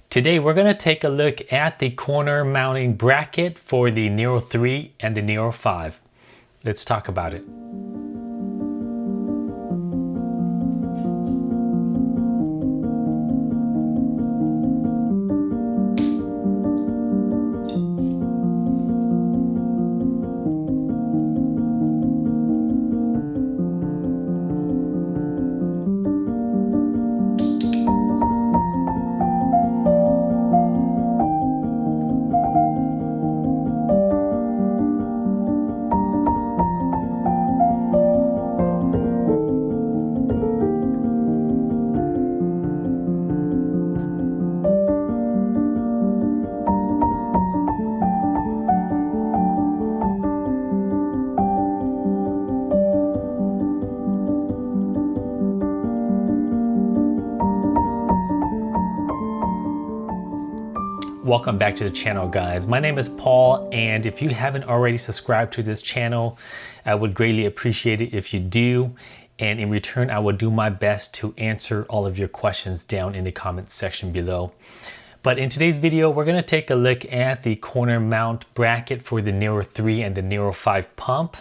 Today we're going to take a look at the corner mounting bracket for the Nero 3 and the Nero 5. Let's talk about it. Welcome back to the channel, guys. My name is Paul, and if you haven't already subscribed to this channel, I would greatly appreciate it if you do. And in return, I will do my best to answer all of your questions down in the comment section below. But in today's video, we're going to take a look at the corner mount bracket for the Nero 3 and the Nero 5 pump.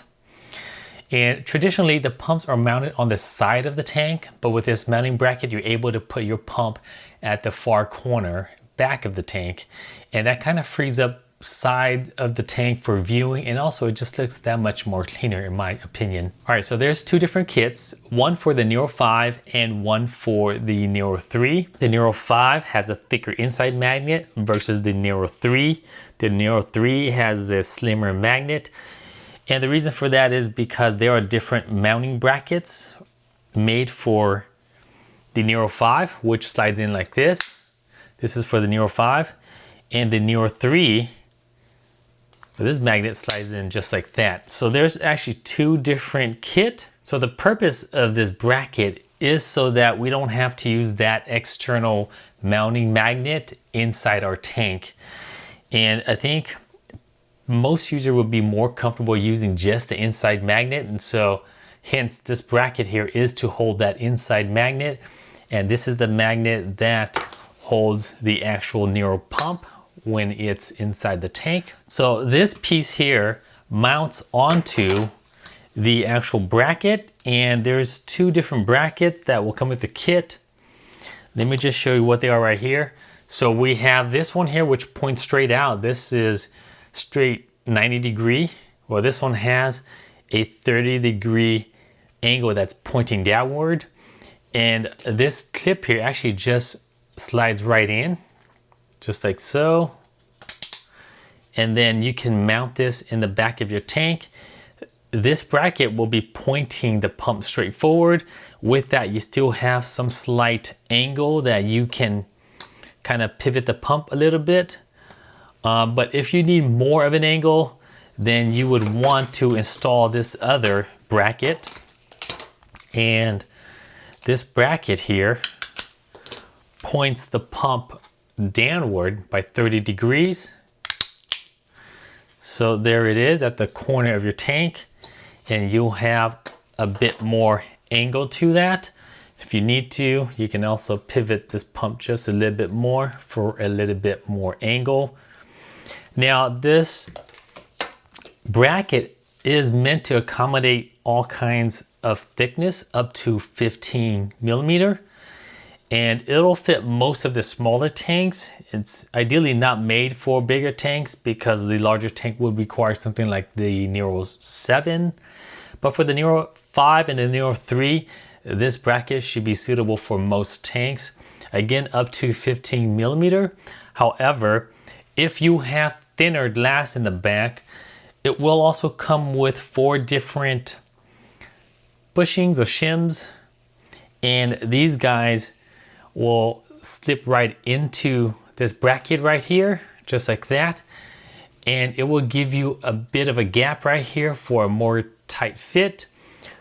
And traditionally, the pumps are mounted on the side of the tank, but with this mounting bracket, you're able to put your pump at the far corner back of the tank, and that kind of frees up side of the tank for viewing, and also it just looks that much more cleaner in my opinion. All right, so there's two different kits, one for the Nero 5 and one for the Nero 3. The Nero 5 has a thicker inside magnet versus the Nero 3. The Nero 3 has a slimmer magnet, and the reason for that is because there are different mounting brackets made for the Nero 5, which slides in like this. This is for the Nero 5, and the Nero 3, this magnet slides in just like that. So there's actually two different kits. So the purpose of this bracket is so that we don't have to use that external mounting magnet inside our tank. And I think most users would be more comfortable using just the inside magnet. And so hence this bracket here is to hold that inside magnet. And this is the magnet that holds the actual Nero pump when it's inside the tank. So this piece here mounts onto the actual bracket, and there's two different brackets that will come with the kit. Let me just show you what they are right here. So we have this one here which points straight out. This is straight 90 degree. Well, this one has a 30-degree angle that's pointing downward. And this clip here actually just slides right in, just like so. And then you can mount this in the back of your tank. This bracket will be pointing the pump straight forward. With that, you still have some slight angle that you can kind of pivot the pump a little bit. But if you need more of an angle, then you would want to install this other bracket. And this bracket here points the pump downward by 30 degrees. So there it is at the corner of your tank, and you'll have a bit more angle to that. If you need to, you can also pivot this pump just a little bit more for a little bit more angle. Now this bracket is meant to accommodate all kinds of thickness up to 15 millimeter. And it'll fit most of the smaller tanks. It's ideally not made for bigger tanks because the larger tank would require something like the Nero 7. But for the Nero 5 and the Nero 3, this bracket should be suitable for most tanks. Again, up to 15 millimeter. However, if you have thinner glass in the back, it will also come with 4 different bushings or shims. And these guys will slip right into this bracket right here, just like that. And it will give you a bit of a gap right here for a more tight fit.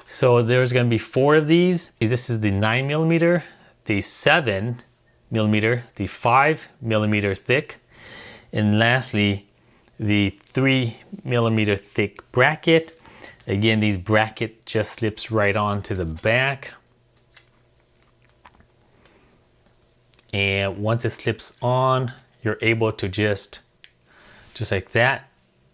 So there's going to be 4 of these. This is the 9 millimeter, the 7 millimeter, the 5 millimeter thick, and lastly, the 3 millimeter thick bracket. Again, these bracket just slips right onto the back. And once it slips on, you're able to just like that,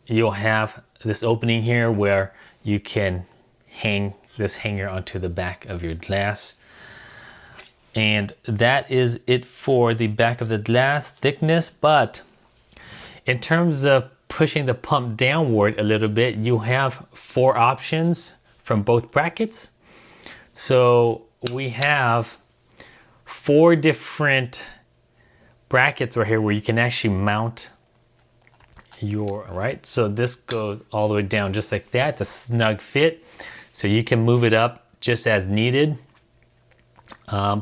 you'll have this opening here where you can hang this hanger onto the back of your glass. And that is it for the back of the glass thickness. But in terms of pushing the pump downward a little bit, you have 4 options from both brackets. So we have 4 different brackets right here where you can actually mount your, right? So this goes all the way down just like that. It's a snug fit. So you can move it up just as needed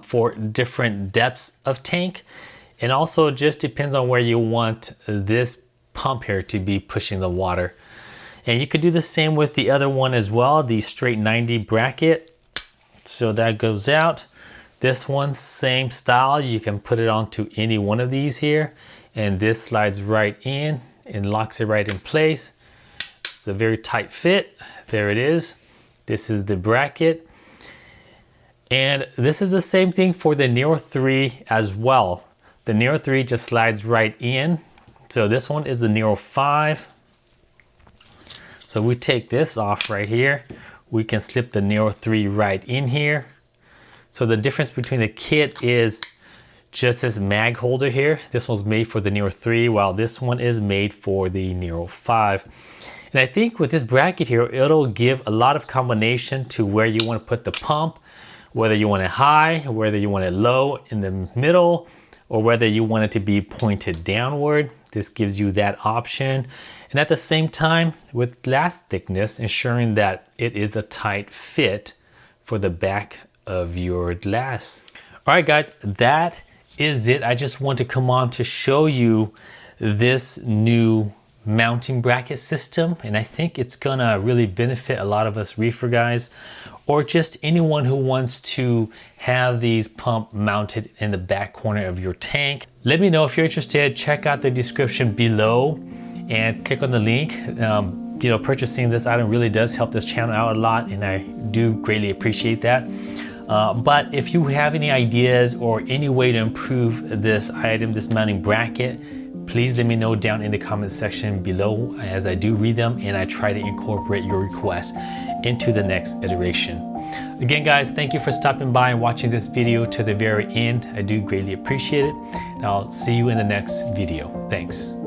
for different depths of tank. And also it just depends on where you want this pump here to be pushing the water. And you could do the same with the other one as well, the straight 90 bracket. So that goes out. This one, same style. You can put it onto any one of these here. And this slides right in and locks it right in place. It's a very tight fit. There it is. This is the bracket. And this is the same thing for the Nero 3 as well. The Nero 3 just slides right in. So this one is the Nero 5. So we take this off right here. We can slip the Nero 3 right in here. So the difference between the kit is just this mag holder here. This one's made for the Nero 3, while this one is made for the Nero 5. And I think with this bracket here, it'll give a lot of combination to where you want to put the pump, whether you want it high, whether you want it low, in the middle, or whether you want it to be pointed downward. This gives you that option. And at the same time, with glass thickness, ensuring that it is a tight fit for the back of your glass. All right, guys, that is it. I just want to come on to show you this new mounting bracket system, and I think it's gonna really benefit a lot of us reefer guys, or just anyone who wants to have these pump mounted in the back corner of your tank. Let me know if you're interested. Check out the description below and click on the link. You know, purchasing this item really does help this channel out a lot, and I do greatly appreciate that. But if you have any ideas or any way to improve this item, this mounting bracket, please let me know down in the comment section below, as I do read them and I try to incorporate your requests into the next iteration. Again, guys, thank you for stopping by and watching this video to the very end. I do greatly appreciate it. And I'll see you in the next video. Thanks.